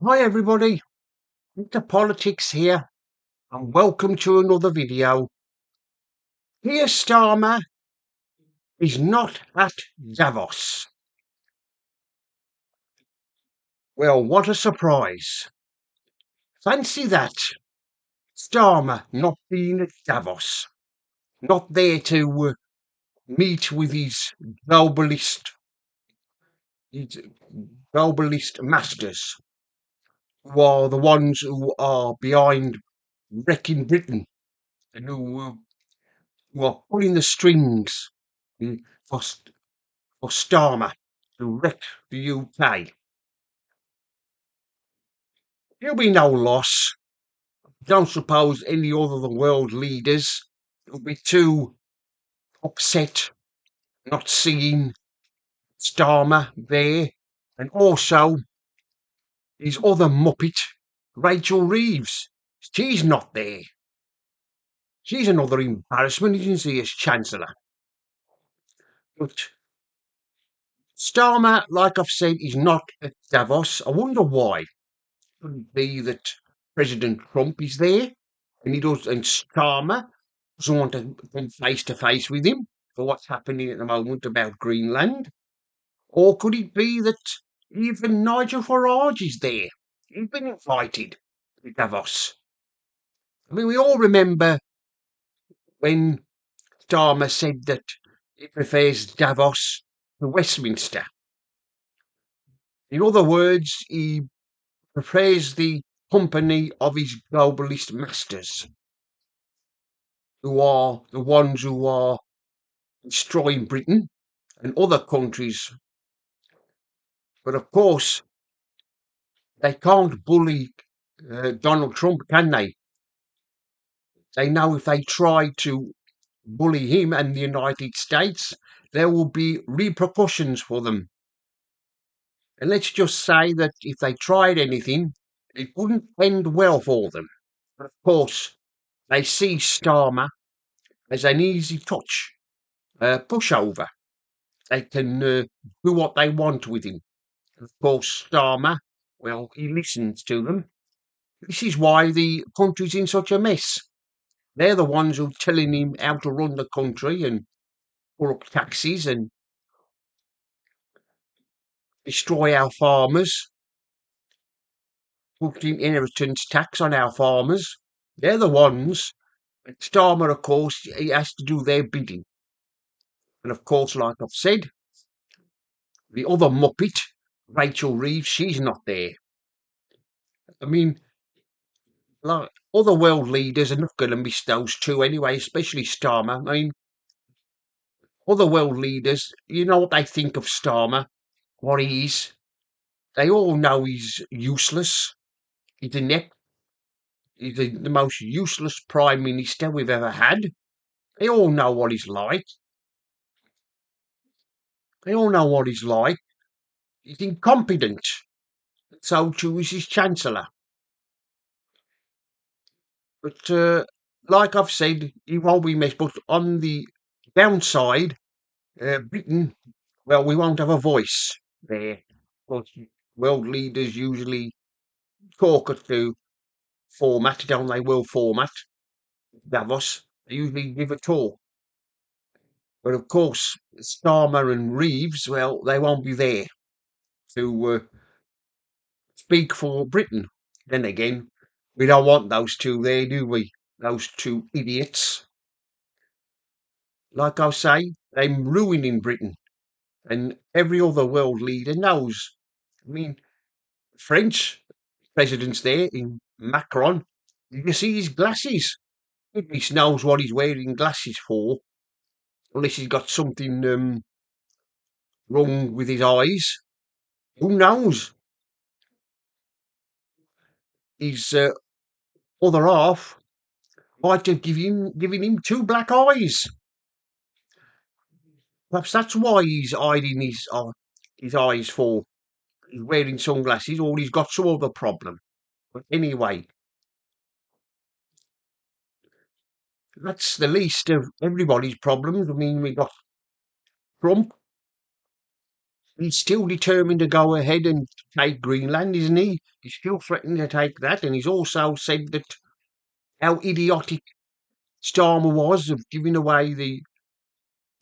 Hi everybody, Mr. Politics here, and welcome to another video. Here Starmer is not at Davos. Well, what a surprise. Fancy that. Starmer not being at Davos. Not there to meet with his globalist masters, who are the ones who are behind wrecking Britain and who are pulling the strings mm, for for Starmer to wreck the UK. There'll be no loss. Don't suppose any other world leaders will be too upset not seeing Starmer there. And also his other muppet, Rachel Reeves. She's not there. She's another embarrassment, isn't she, as Chancellor? But Starmer, like I've said, is not at Davos. I wonder why. Could it be that President Trump is there and Starmer doesn't want to come face to face with him for what's happening at the moment about Greenland? Or could it be that even Nigel Farage is there? He's been invited to Davos. I mean, we all remember when Starmer said that he prefers Davos to Westminster. In other words, he prefers the company of his globalist masters, who are the ones who are destroying Britain and other countries. But of course, they can't bully Donald Trump, can they? They know if they try to bully him and the United States, there will be repercussions for them. And let's just say that if they tried anything, it wouldn't end well for them. But of course, they see Starmer as an easy touch, pushover. They can do what they want with him. Of course, Starmer, well, he listens to them. This is why the country's in such a mess. They're the ones who are telling him how to run the country and pull up taxes and destroy our farmers, putting inheritance tax on our farmers. They're the ones. And Starmer, of course, he has to do their bidding. And of course, like I've said, the other Muppet, Rachel Reeves, she's not there. I mean, like other world leaders are not going to miss those two anyway, especially Starmer. I mean, other world leaders, you know what they think of Starmer, what he is. They all know he's useless. He's inept. He's the most useless prime minister we've ever had. They all know what he's like. They all know what he's like. He's incompetent. So too is his chancellor. But like I've said, he won't be missed. But on the downside, Britain, well, we won't have a voice there. Because world leaders usually talk at the format, don't they? World format, Davos. They usually give a talk. But of course, Starmer and Reeves, well, they won't be there to speak for Britain. Then again, we don't want those two there, do we? Those two idiots. Like I say, they're ruining Britain. And every other world leader knows. I mean, French president's there in Macron. You can see his glasses. Goodness knows what he's wearing glasses for, unless he's got something wrong with his eyes. Who knows? His other half might have given him two black eyes. Perhaps that's why he's hiding his eyes for. He's wearing sunglasses, or he's got some other problem. But anyway, that's the least of everybody's problems. I mean, we got Trump, He's still determined to go ahead and take Greenland, isn't he? He's still threatening to take that, and he's also said that how idiotic Starmer was of giving away the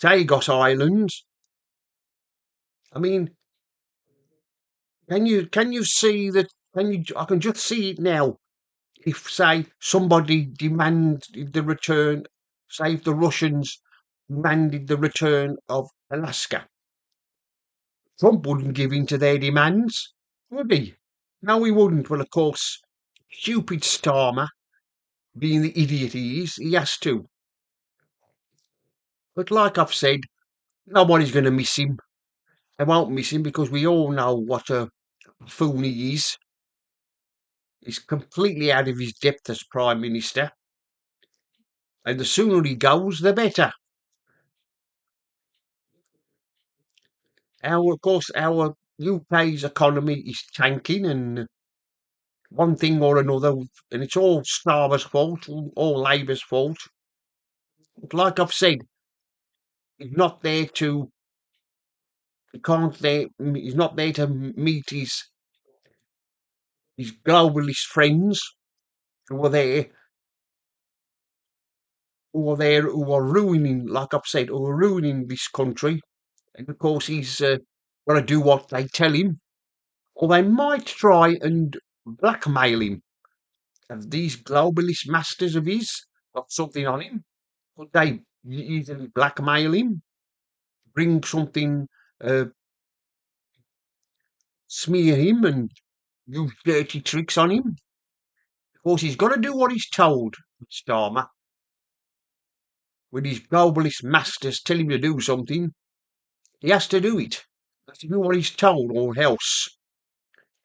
Tagos Islands. I mean, can you see that? Can you? I can just see it now. If say somebody demanded the return, say if the Russians demanded the return of Alaska, Trump wouldn't give in to their demands, would he? No, he wouldn't. Well, of course, stupid Starmer, being the idiot he is, he has to. But like I've said, nobody's going to miss him. They won't miss him because we all know what a fool he is. He's completely out of his depth as Prime Minister. And the sooner he goes, the better. Of course, our UK's economy is tanking, and one thing or another, and it's all Starmer's fault, all Labour's fault. But like I've said, he's not there to, he can't there, he's not there to meet his globalist friends who are there, who are ruining, like I've said, who are ruining this country. And of course, he's got to do what they tell him, or they might try and blackmail him. Have these globalist masters of his got something on him? Could they easily blackmail him? Bring something, uh, smear him and use dirty tricks on him? Of course, he's got to do what he's told, Starmer. When his globalist masters tell him to do something, he has to do it. He has to do what he's told or else.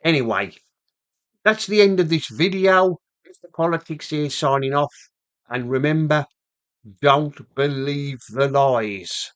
Anyway, that's the end of this video. Mr. Politics here signing off. And remember, don't believe the lies.